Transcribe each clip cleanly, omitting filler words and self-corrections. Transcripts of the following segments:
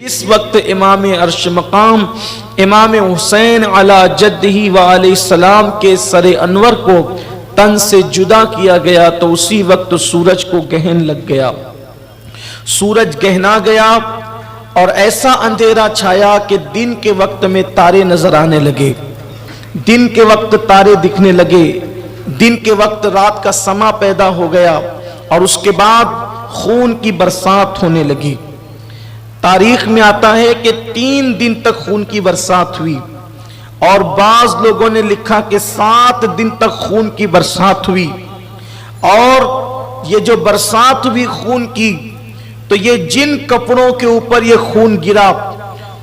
اس وقت امام عرش مقام امام حسین علی جدہ و علیہ السلام کے سر انور کو تن سے جدا کیا گیا تو اسی وقت سورج کو گہن لگ گیا، سورج گہنا گیا اور ایسا اندھیرا چھایا کہ دن کے وقت میں تارے نظر آنے لگے، دن کے وقت تارے دکھنے لگے، دن کے وقت رات کا سما پیدا ہو گیا اور اس کے بعد خون کی برسات ہونے لگی۔ تاریخ میں آتا ہے کہ 3 دن تک خون کی برسات ہوئی اور بعض لوگوں نے لکھا کہ 7 دن تک خون کی برسات ہوئی، اور یہ جو برسات ہوئی خون کی تو یہ جن کپڑوں کے اوپر یہ خون گرا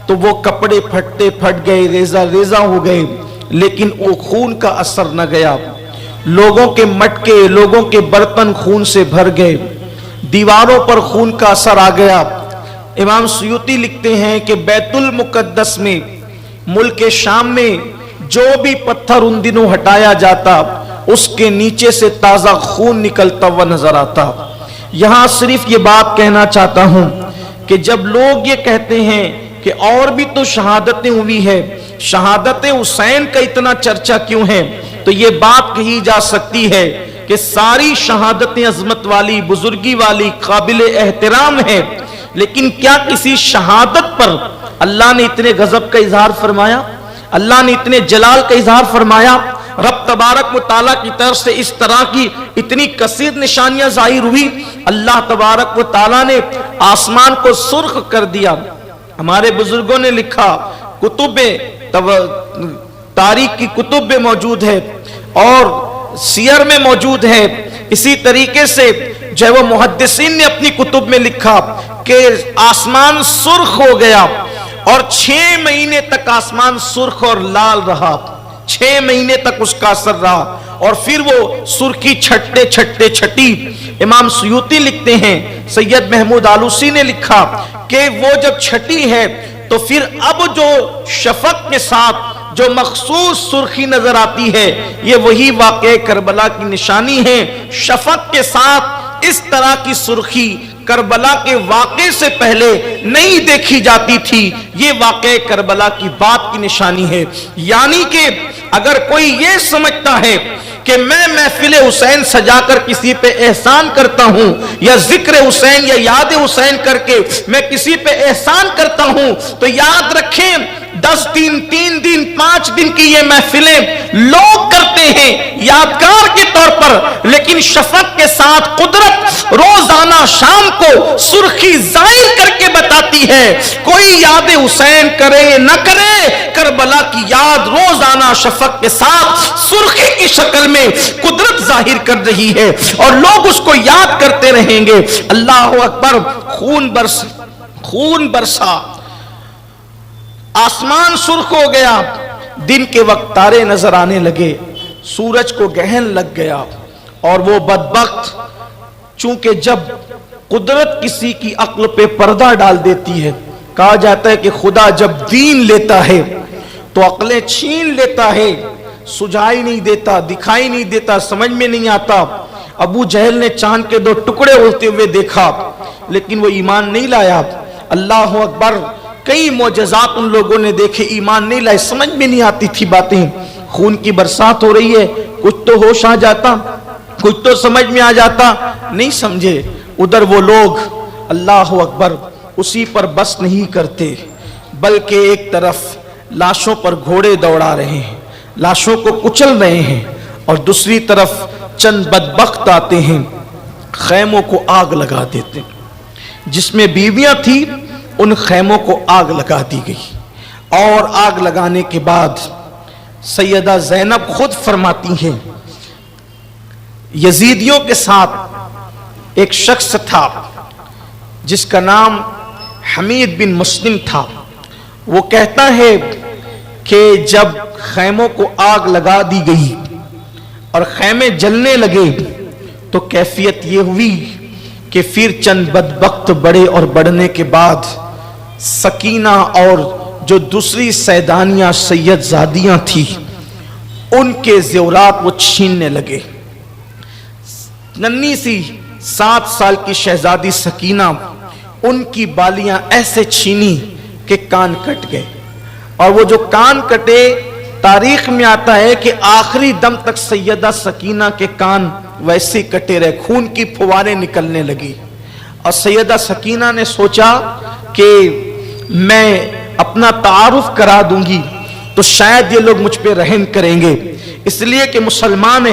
تو وہ کپڑے پھٹ گئے، ریزہ ریزہ ہو گئے، لیکن وہ خون کا اثر نہ گیا۔ لوگوں کے مٹکے، لوگوں کے برتن خون سے بھر گئے، دیواروں پر خون کا اثر آ گیا۔ امام سیوطی لکھتے ہیں کہ بیت المقدس میں، ملک شام میں جو بھی پتھر ان دنوں ہٹایا جاتا اس کے نیچے سے تازہ خون نکلتا ہوا نظر آتا۔ یہاں صرف یہ بات کہنا چاہتا ہوں کہ جب لوگ یہ کہتے ہیں کہ اور بھی تو شہادتیں ہوئی ہے، شہادت حسین کا اتنا چرچا کیوں ہے، تو یہ بات کہی جا سکتی ہے کہ ساری شہادتیں عظمت والی، بزرگی والی، قابل احترام ہے، لیکن کیا کسی شہادت پر اللہ نے اتنے غضب کا اظہار فرمایا، اللہ نے اتنے جلال کا اظہار فرمایا؟ رب تبارک و تعالیٰ کی طرف سے اس طرح کی اتنی کثیر نشانیاں ظاہر ہوئی۔ اللہ تبارک و تعالیٰ نے آسمان کو سرخ کر دیا۔ ہمارے بزرگوں نے لکھا، کتب تاریخ کی کتب میں موجود ہے اور سیر میں موجود ہے، اسی طریقے سے جو ہے وہ محدثین نے اپنی کتب میں لکھا کہ آسمان سرخ ہو گیا اور 6 مہینے تک آسمان سرخ اور لال رہا، 6 مہینے تک اس کا اثر رہا، اور پھر وہ سرخی چھٹی۔ امام سیوطی لکھتے ہیں، سید محمود آلوسی نے لکھا کہ وہ جب چھٹی ہے تو پھر اب جو شفق کے ساتھ جو مخصوص سرخی نظر آتی ہے یہ وہی واقعہ کربلا کی نشانی ہے۔ شفق کے ساتھ اس طرح کی سرخی کربلا کے واقعے سے پہلے نہیں دیکھی جاتی تھی، یہ واقعہ کربلا کی بات کی نشانی ہے۔ یعنی کہ اگر کوئی یہ سمجھتا ہے کہ میں محفل حسین سجا کر کسی پہ احسان کرتا ہوں یا ذکر حسین یا یاد حسین کر کے میں کسی پہ احسان کرتا ہوں، تو یاد رکھیں 10 دن، 3 دن، 5 دن کی یہ محفلیں لوگ کرتے ہیں یادگار کے طور پر، لیکن شفق کے ساتھ قدرت روزانہ شام کو سرخی ظاہر کر کے بتاتی ہے۔ کوئی یاد حسین کرے نہ کرے، کربلا کی یاد روزانہ شفق کے ساتھ سرخی کی شکل میں قدرت ظاہر کر رہی ہے اور لوگ اس کو یاد کرتے رہیں گے۔ اللہ اکبر! خون برسا، آسمان سرخ ہو گیا، دن کے وقت تارے نظر آنے لگے، سورج کو گہن لگ گیا، اور وہ بدبخت چونکہ جب قدرت کسی کی عقل پہ پردہ ڈال دیتی ہے، کہا جاتا ہے کہ خدا جب دین لیتا ہے تو عقلیں چھین لیتا ہے، سجائی نہیں دیتا، دکھائی نہیں دیتا، سمجھ میں نہیں آتا۔ ابو جہل نے چاند کے 2 ٹکڑے ہوتے ہوئے دیکھا لیکن وہ ایمان نہیں لایا۔ اللہ اکبر! کئی معجزات ان لوگوں نے دیکھے، ایمان نہیں لائے، سمجھ میں نہیں آتی تھی باتیں۔ خون کی برسات ہو رہی ہے، کچھ تو ہوش آ جاتا، کچھ تو سمجھ میں آ جاتا، نہیں سمجھے۔ ادھر وہ لوگ اللہ اکبر اسی پر بس نہیں کرتے، بلکہ ایک طرف لاشوں پر گھوڑے دوڑا رہے ہیں، لاشوں کو کچل رہے ہیں، اور دوسری طرف چند بدبخت آتے ہیں، خیموں کو آگ لگا دیتے ہیں۔ جس میں بیویاں تھیں ان خیموں کو آگ لگا دی گئی، اور آگ لگانے کے بعد سیدہ زینب خود فرماتی ہیں، یزیدیوں کے ساتھ ایک شخص تھا جس کا نام حمید بن مسلم تھا، وہ کہتا ہے کہ جب خیموں کو آگ لگا دی گئی اور خیمے جلنے لگے تو کیفیت یہ ہوئی کہ پھر چند بدبخت بڑے اور بڑھنے کے بعد سکینہ اور جو دوسری سیدانیاں سید زادیاں تھی ان کے زیورات وہ چھیننے لگے۔ ننھی سی 7 سال کی شہزادی سکینہ ان کی بالیاں ایسے چھینی کہ کان کٹ گئے، اور وہ جو کان کٹے تاریخ میں آتا ہے کہ آخری دم تک سیدہ سکینہ کے کان ویسے کٹے رہے، خون کی پھواریں نکلنے لگی، اور سیدہ سکینہ نے سوچا کہ میں اپنا تعارف کرا دوں گی تو شاید یہ لوگ مجھ پہ رحم کریں گے، اس لیے کہ مسلمان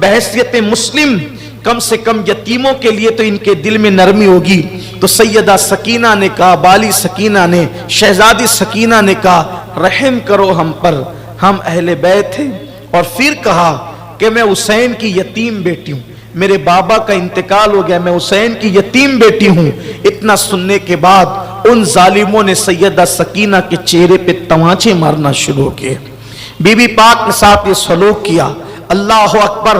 بحیثیت مسلم کم سے کم یتیموں کے لیے تو ان کے دل میں نرمی ہوگی۔ تو سیدہ سکینہ نے کہا، بالی سکینہ نے، شہزادی سکینہ نے کہا رحم کرو ہم پر، ہم اہل بیت ہیں، اور پھر کہا کہ میں حسین کی یتیم بیٹی ہوں، میرے بابا کا انتقال ہو گیا، میں حسین کی یتیم بیٹی ہوں۔ اتنا سننے کے بعد ان ظالموں نے سیدہ سکینہ کے چہرے پہ تماچے مارنا شروع کیے، بی بی پاک کے ساتھ یہ سلوک کیا، اللہ اکبر،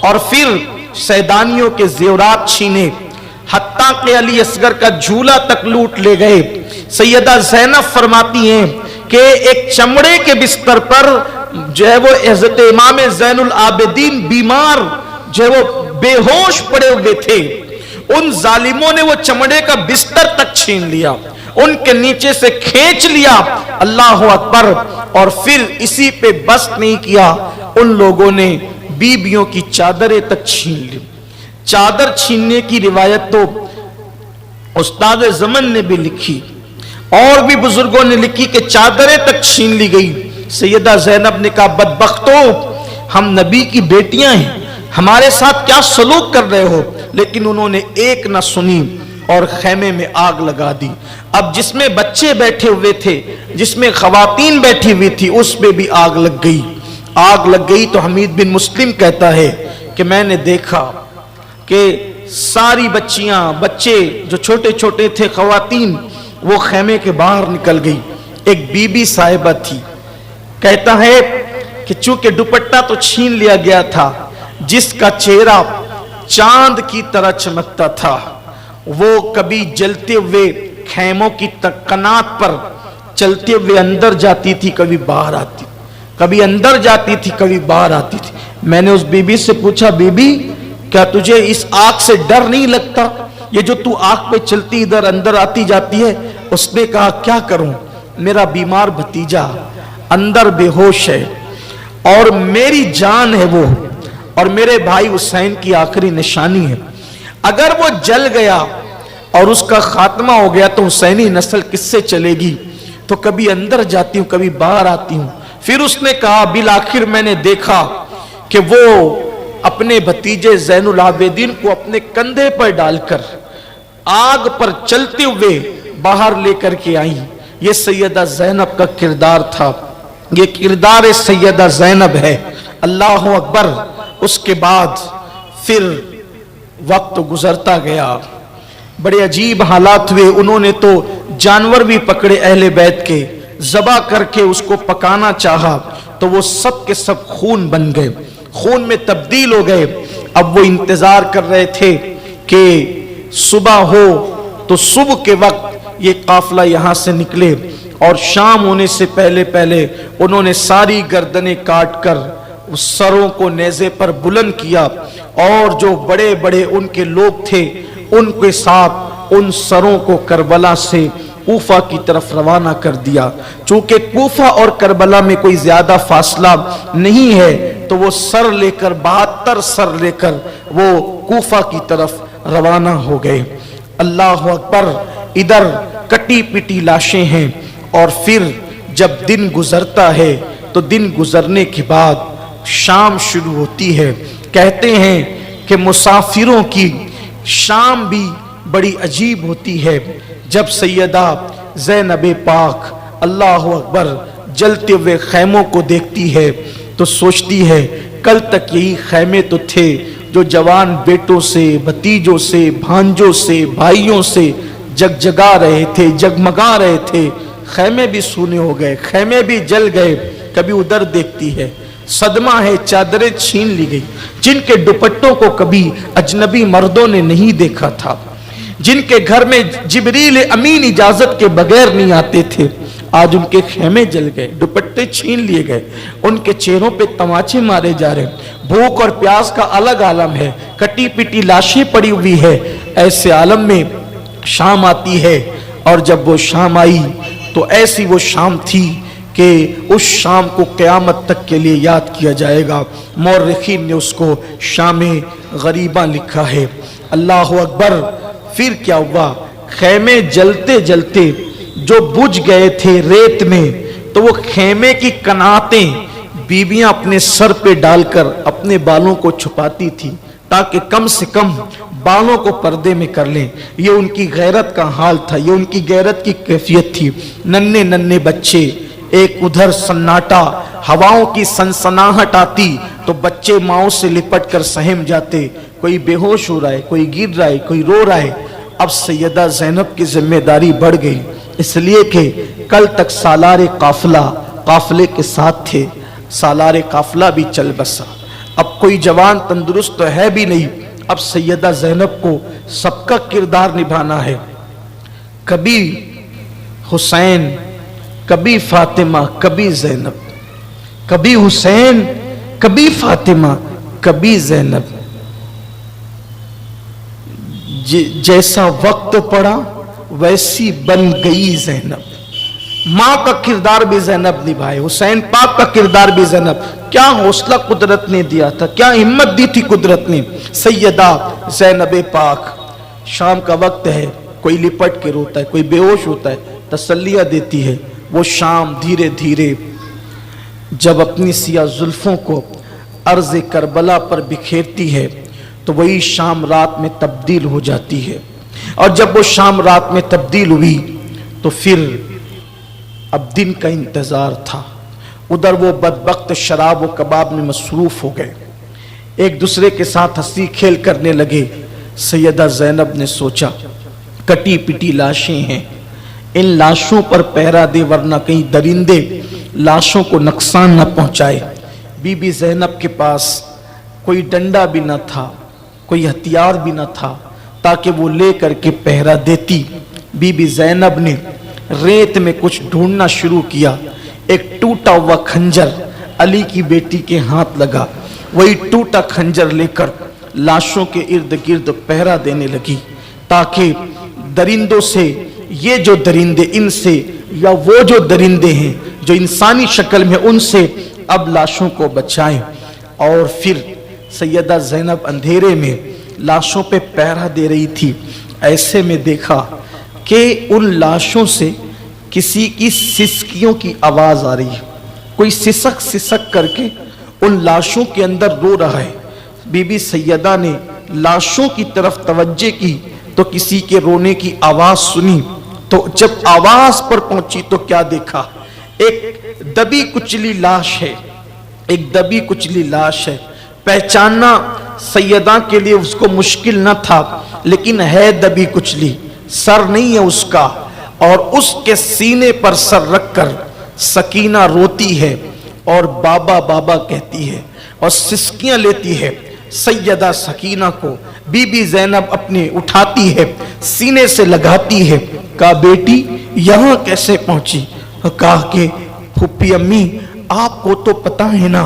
اور پھر سیدانیوں کے زیورات چھینے، حتیٰ کہ علی اصغر کا جھولا تک لوٹ لے گئے۔ سیدہ زینب فرماتی ہیں کہ ایک چمڑے کے بستر پر جو ہے وہ حضرت امام زین العابدین بیمار جو ہے وہ بے ہوش پڑے ہوئے تھے، ان ظالموں نے وہ چمڑے کا بستر تک چھین لیا، ان کے نیچے سے کھینچ لیا، اللہ اکبر، اور پھر اسی پہ بس نہیں کیا، ان لوگوں نے بیبیوں کی چادریں تک چھین لی۔ چادر چھیننے کی روایت تو استاد زمن نے بھی لکھی، اور بھی بزرگوں نے لکھی کہ چادریں تک چھین لی گئی۔ سیدہ زینب نے کہا بدبختو، ہم نبی کی بیٹیاں ہیں، ہمارے ساتھ کیا سلوک کر رہے ہو؟ لیکن انہوں نے ایک نہ سنی اور خیمے میں آگ لگا دی۔ اب جس میں بچے بیٹھے ہوئے تھے، جس میں خواتین بیٹھی ہوئی تھی، اس پہ بھی آگ لگ گئی۔ آگ لگ گئی تو حمید بن مسلم کہتا ہے کہ میں نے دیکھا کہ ساری بچیاں، بچے جو چھوٹے چھوٹے تھے، خواتین، وہ خیمے کے باہر نکل گئی۔ ایک بی بی صاحبہ تھی، کہتا ہے کہ چونکہ دوپٹہ تو چھین لیا گیا تھا، جس کا چہرہ چاند کی طرح چمکتا تھا، وہ کبھی جلتے ہوئے خیموں کی کنات پر چلتے ہوئے اندر جاتی تھی، کبھی باہر آتی، کبھی اندر جاتی تھی، کبھی باہر آتی تھی۔ میں نے اس بی بی سے پوچھا، بی بی کیا تجھے اس آگ سے ڈر نہیں لگتا؟ یہ جو تو آگ پہ چلتی ادھر اندر آتی جاتی ہے؟ اس نے کہا کیا کروں، میرا بیمار بھتیجا اندر بے ہوش ہے، اور میری جان ہے وہ، اور میرے بھائی حسین کی آخری نشانی ہے، اگر وہ جل گیا اور اس کا خاتمہ ہو گیا تو حسینی نسل کس سے چلے گی؟ تو کبھی اندر جاتی ہوں، کبھی باہر آتی ہوں۔ پھر اس نے کہا بالآخر میں نے دیکھا کہ وہ اپنے بھتیجے زین العابدین کو اپنے کندھے پر ڈال کر آگ پر چلتے ہوئے باہر لے کر کے آئی۔ یہ سیدہ زینب کا کردار تھا، یہ کردار سیدہ زینب ہے، اللہ اکبر۔ اس کے بعد پھر وقت گزرتا گیا، بڑے عجیب حالات ہوئے، انہوں نے تو جانور بھی پکڑے اہل بیت کے، ذبح کر کے اس کو پکانا چاہا تو وہ سب کے سب خون بن گئے، خون میں تبدیل ہو گئے۔ اب وہ انتظار کر رہے تھے کہ صبح ہو تو صبح کے وقت یہ قافلہ یہاں سے نکلے، اور شام ہونے سے پہلے پہلے انہوں نے ساری گردنیں کاٹ کر اس سروں کو نیزے پر بلند کیا، اور جو بڑے بڑے ان کے لوگ تھے ان کے ساتھ ان سروں کو کربلا سے کوفہ کی طرف روانہ کر دیا۔ چونکہ کوفہ اور کربلا میں کوئی زیادہ فاصلہ نہیں ہے تو وہ سر لے کر 72 سر لے کر وہ کوفہ کی طرف روانہ ہو گئے۔ اللہ اکبر، ادھر کٹی پٹی لاشیں ہیں، اور پھر جب دن گزرتا ہے تو دن گزرنے کے بعد شام شروع ہوتی ہے۔ کہتے ہیں کہ مسافروں کی شام بھی بڑی عجیب ہوتی ہے۔ جب سیدہ زینب پاک اللہ اکبر جلتے ہوئے خیموں کو دیکھتی ہے تو سوچتی ہے کل تک یہی خیمے تو تھے جو جوان بیٹوں سے، بھتیجوں سے، بھانجوں سے، بھائیوں سے جگجگا رہے تھے، جگمگا رہے تھے، خیمے بھی سونے ہو گئے، خیمے بھی جل گئے۔ کبھی ادھر دیکھتی ہے، صدمہ ہے، چادریں چھین لی گئی، جن کے دوپٹوں کو کبھی اجنبی مردوں نے نہیں دیکھا تھا، جن کے گھر میں جبریل امین اجازت کے بغیر نہیں آتے تھے، آج ان کے خیمے جل گئے، دوپٹے چھین لیے گئے، ان کے چہروں پہ تماچے مارے جا رہے ہیں، بھوک اور پیاس کا الگ عالم ہے، کٹی پٹی لاشیں پڑی ہوئی ہے۔ ایسے عالم میں शाम आती है, और जब वो शाम आई तो ऐसी वो शाम थी कि उस शाम को क़यामत तक के लिए याद किया जाएगा। मौर्रिखीन ने उसको शाम गरीबा लिखा है। अल्लाह अकबर। फिर क्या हुआ, खेमे जलते जलते जो बुझ गए थे रेत में, तो वो खेमे की कनातें बीबियां अपने सर पे डालकर अपने बालों को छुपाती थी ताकि कम से कम बालों को पर्दे में कर लें। ये उनकी गैरत का हाल था, ये उनकी गैरत की कैफियत थी। नन्हे नन्हे बच्चे, एक उधर सन्नाटा, हवाओं की सनसनाहट आती तो बच्चे माओ से लिपट कर सहम जाते। कोई बेहोश हो रहा है, कोई गिर रहा है, कोई रो रहा है। अब सैयदा ज़ैनब की जिम्मेदारी बढ़ गई, इसलिए कि कल तक सालार काफिला काफिले के साथ थे, सालार काफिला भी चल बसा। अब कोई जवान तंदुरुस्त तो है भी नहीं। अब सैयदा ज़ैनब को सबका किरदार निभाना है। कभी हुसैन, कभी फातिमा, कभी ज़ैनब, कभी हुसैन, कभी फातिमा, कभी ज़ैनब। जैसा वक्त पड़ा वैसी बन गई ज़ैनब। माँ का किरदार भी ज़ैनब निभाए, हुसैन पाक का किरदार भी ज़ैनब। क्या हौसला कुदरत ने दिया था, क्या हिम्मत दी थी कुदरत ने। सैयदा ज़ैनब पाक, शाम का वक्त है, कोई लिपट के रोता है, कोई बेहोश होता है, तसल्लियाँ देती है। वो शाम धीरे धीरे जब अपनी सिया जुल्फों को अर्ज़ करबला पर बिखेरती है तो वही शाम रात में तब्दील हो जाती है। और जब वो शाम रात में तब्दील हुई तो फिर अब दिन का इंतज़ार था। उधर वो बदबख्त शराब व कबाब में मसरूफ़ हो गए, एक दूसरे के साथ हंसी खेल करने लगे। सैयदा ज़ैनब ने सोचा, कटी पिटी लाशें हैं, इन लाशों पर पहरा दे वरना कहीं दरिंदे लाशों को नुकसान न पहुंचाए। बीबी ज़ैनब के पास कोई डंडा भी न था, कोई हथियार भी न था ताकि वो ले करके पहरा देती। बीबी ज़ैनब ने रेत में कुछ ढूंढना शुरू किया। एक टूटा हुआ खंजर अली की बेटी के हाथ लगा। वही टूटा खंजर लेकर लाशों के इर्द गिर्द पहरा देने लगी ताकि दरिंदों से, ये जो दरिंदे इनसे, या वो जो दरिंदे हैं जो इंसानी शक्ल में, उनसे अब लाशों को बचाएं। और फिर सैयदा ज़ैनब अंधेरे में लाशों पे पहरा दे रही थी। ऐसे में देखा कि उन लाशों से किसी की सिसकियों की आवाज आ रही है। कोई सिसक सिसक करके उन लाशों के अंदर रो रहा है। बीबी सैयदा ने लाशों की तरफ तवज्जो की तो किसी के रोने की आवाज सुनी। तो जब आवाज पर पहुंची तो क्या देखा, एक दबी कुचली लाश है, एक दबी कुचली लाश है। पहचानना सैयदा के लिए उसको मुश्किल न था, लेकिन है दबी कुचली, सर नहीं है उसका, और उसके सीने पर सर रखकर सकीना रोती है और बाबा बाबा कहती है और सिसकियां लेती है। सैयदा सकीना को बीबी ज़ैनब अपने उठाती है, सीने से लगाती है। कहा, बेटी यहाँ कैसे पहुंची? कहा कि फूफी अम्मी, आपको तो पता है ना,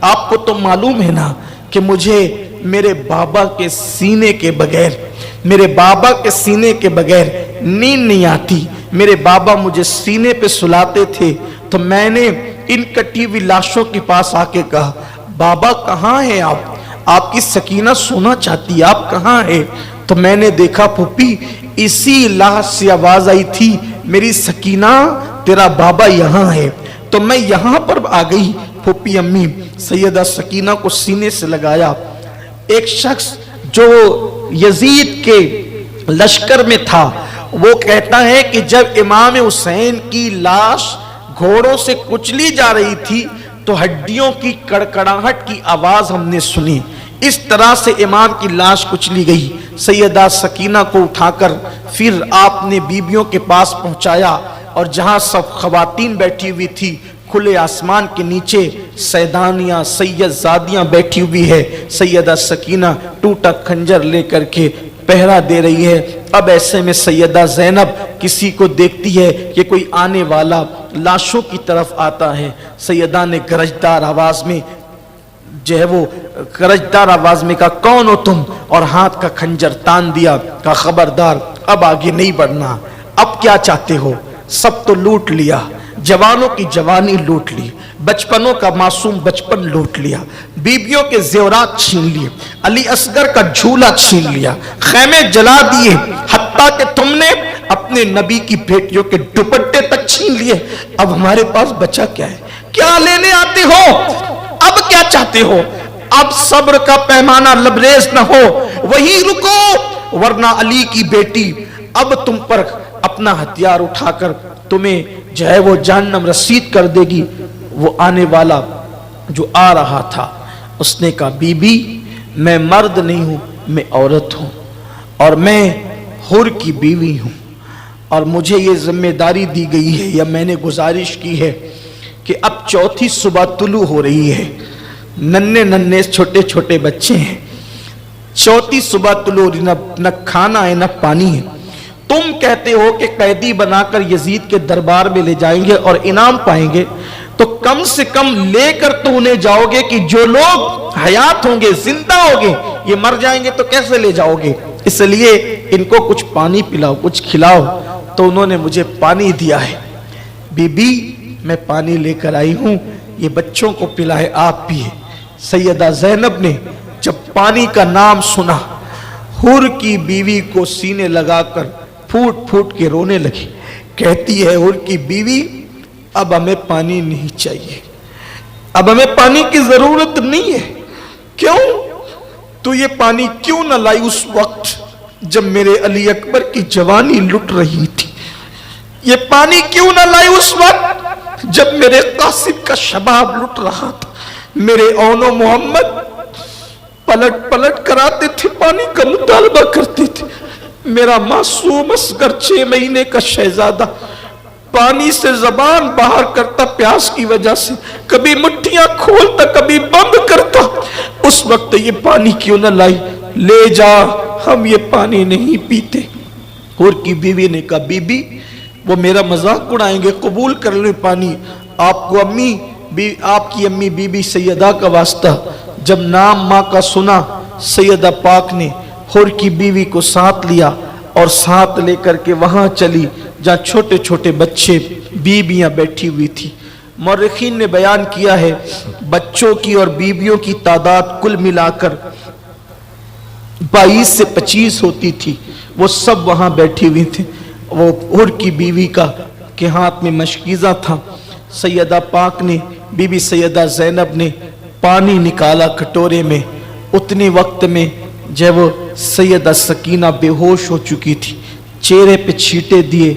आपको तो मालूम है ना कि मुझे मेरे बाबा के सीने के बगैर, मेरे बाबा के सीने के बगैर नींद नहीं आती। मेरे बाबा मुझे सीने पे सुलाते थे तो मैंने इन कटी हुई लाशों के पास आके कहा, बाबा कहाँ हैं आप? आपकी सकीना सोना चाहती है, आप कहाँ हैं? तो मैंने देखा फूफी, इसी लाश से आवाज आई थी, मेरी सकीना तेरा बाबा यहाँ है। तो मैं यहाँ पर आ गई। फूफी अम्मी सैयदा सकीना को सीने से लगाया। एक शख्स जो यजीद के लश्कर में था, वो कहता है कि जब इमाम हुसैन की लाश घोड़ों से कुचली जा रही थी तो हड्डियों की कड़कड़ाहट की आवाज हमने सुनी। इस तरह से इमाम की लाश कुचली गई। सैयदा सकीना को उठाकर फिर आपने बीबियों के पास पहुंचाया और जहां सब खवातीन बैठी हुई थी, खुले आसमान के नीचे सैदानियां, सैयदजादियां बैठी हुई है। सैयदा सकीना टूटा खंजर लेकर के पहरा दे रही है। अब ऐसे में सैयदा ज़ैनब किसी को देखती है कि कोई आने वाला लाशों की तरफ आता है। सैयदा ने गरजदार आवाज में जो है वो गरजदार आवाज में कहा, कौन हो तुम? और हाथ का खंजर तान दिया। कहा, खबरदार, अब आगे नहीं बढ़ना, अब क्या चाहते हो? सब तो लूट लिया, जवानों की जवानी लूट ली, बचपनों का मासूम बचपन लूट लिया, बीबियों के जेवरात छीन लिए, अली असगर का झूला छीन लिया, खैमे जला दिए, हत्ता कि तुमने अपने नबी की बेटियों के दुपट्टे तक छीन लिए। अब हमारे पास बचा क्या है? क्या लेने आते हो? अब क्या चाहते हो? अब सब्र का पैमाना लबरेज न हो, वही रुको, वरना अली की बेटी अब तुम पर अपना हथियार उठाकर तुम्हें जो है वो जहन्नम रसीद कर देगी। वो आने वाला जो आ रहा था उसने कहा, बीबी मैं मर्द नहीं हूं, मैं औरत हूं और मैं हुर की बीवी हूं, और मुझे ये जिम्मेदारी दी गई है या मैंने गुजारिश की है कि अब चौथी सुबह तुलू हो रही है, नन्हे नन्हे छोटे छोटे बच्चे हैं, चौथी सुबह तुलू, न खाना है न पानी है। तुम कहते हो कि कैदी बनाकर यजीद के दरबार में ले जाएंगे और इनाम पाएंगे, तो कम से कम लेकर तो उन्हें जाओगे कि जो लोग हयात होंगे, जिंदा होंगे, ये मर जाएंगे तो कैसे ले जाओगे? इसलिए इनको कुछ पानी पिलाओ, कुछ खिलाओ। तो उन्होंने मुझे पानी दिया है। बीबी मैं पानी लेकर आई हूं, ये बच्चों को पिलाए, आप पिए। सैयदा ज़ैनब ने जब पानी का नाम सुना, हुर की बीवी को सीने लगाकर फूट फूट के रोने लगी। कहती है हुर की बीवी, अब हमें पानी नहीं चाहिए, अब हमें पानी की जरूरत नहीं है। क्यों? तो ये पानी क्यों न लाई उस वक्त जब मेरे अली अकबर की जवानी लुट रही थी? ये पानी क्यों न लाई उस वक्त जब मेरे कासिम का शबाब लुट रहा था? मेरे औनो मोहम्मद पलट पलट कराते थे, पानी का मुतालबा करते थे। मेरा मासूम असगर 6 महीने का शहजादा पानी से जबान बाहर करता प्यास की वजह से, कभी मुट्ठियां खोलता कभी बंद करता। उस वक्त ये पानी क्यों न लाई? ले जा, हम ये पानी नहीं पीते। हुर की बीवी ने कहा, बीबी वो मेरा मजाक उड़ाएंगे, कबूल कर लो पानी। आपको अम्मी आपकी अम्मी बीबी सैयदा का वास्ता, जब नाम माँ का सुना, सैयदा पाक ने हुर की बीवी को साथ लिया और साथ लेकर के वहां चली जहां छोटे छोटे बच्चे, बीबियां बैठी हुई थी। मौरखीन ने बयान किया है बच्चों की और बीबियों की तादाद कुल मिलाकर 22 से 25 होती थी। वो सब वहां बैठी हुई थी। वो हुर की बीवी का के हाथ में मशकीज़ा था। सैयदा पाक ने, बीबी सैयदा ज़ैनब ने पानी निकाला कटोरे में। उतने वक्त में जब वो सैयदा सकीना बेहोश हो चुकी थी, चेहरे पे छींटे दिए,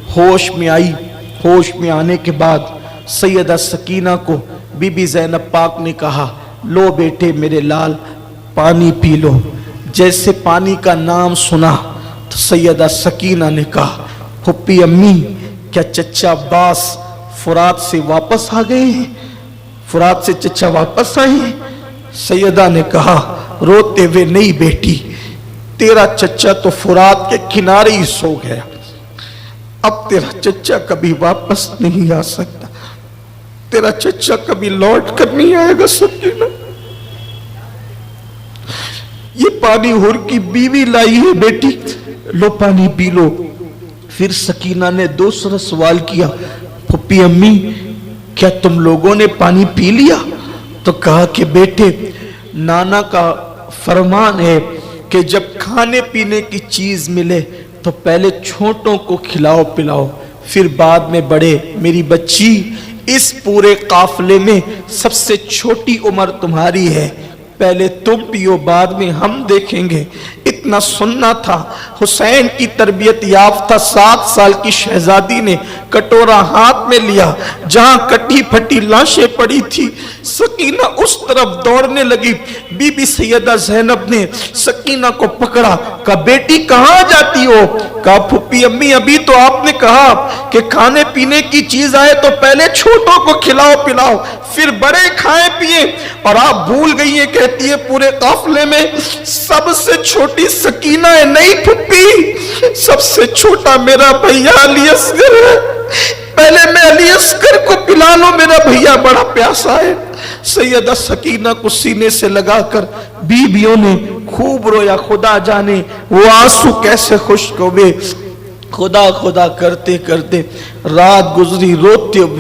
होश में आई। होश में आने के बाद सैयदा सकीना को बीबी ज़ैनब पाक ने कहा, लो बेटे मेरे लाल, पानी पी लो। जैसे पानी का नाम सुना तो सैयदा सकीना ने कहा, फुप्पी अम्मी क्या चचा अब्बास फुरात से वापस आ गए हैं? फुरात से चचा वापस आए हैं? सैयदा ने कहा रोते हुए, नहीं बेटी, तेरा चचा तो फुरात के किनारे ही सो गया, अब तेरा चचा कभी वापस नहीं आ सकता, तेरा चचा कभी लौट कर नहीं आएगा। सकीना, ये पानी हुर की बीवी लाई है बेटी, लो पानी पी लो। फिर सकीना ने दूसरा सवाल किया, फुप्पी अम्मी क्या तुम लोगों ने पानी पी लिया? तो कहा कि बेटे, नाना का फरमान है कि जब खाने पीने की चीज मिले तो पहले छोटों को खिलाओ पिलाओ, फिर बाद में बड़े। मेरी बच्ची, इस पूरे काफले में सबसे छोटी उम्र तुम्हारी है, पहले तुम पियो, बाद में हम देखेंगे। इतना सुनना था। हुसैन की तरबियत याफ्ता 7 साल की शहजादी ने कटोरा हाथ में लिया, जहां कटी फटी लाशें पड़ी थी, सकीना उस तरफ दौड़ने लगी। बीबी सैयदा ज़ैनब ने सकीना को पकड़ा, कहा बेटी कहां जाती हो? कहा फुप्पी अम्मी, अभी तो आपने कहा कि खाने पीने की चीज आए तो पहले छोटों को खिलाओ पिलाओ, फिर बड़े खाए पिए, और आप भूल गई है। कहती है पूरे काफले में सबसे छोटी सकीना है। नहीं फुप्पी, सबसे छोटा मेरा भैया अली असगर है, पहले मैं अली असगर को पिला लो, मेरा भैया बड़ा प्यासा है। सैयदा सकीना को सीने से लगाकर बीबियों ने خوب رویا، خدا جانے وہ آنسو کیسے خشک ہوئے. خدا خدا کرتے کرتے رات گزری، روتے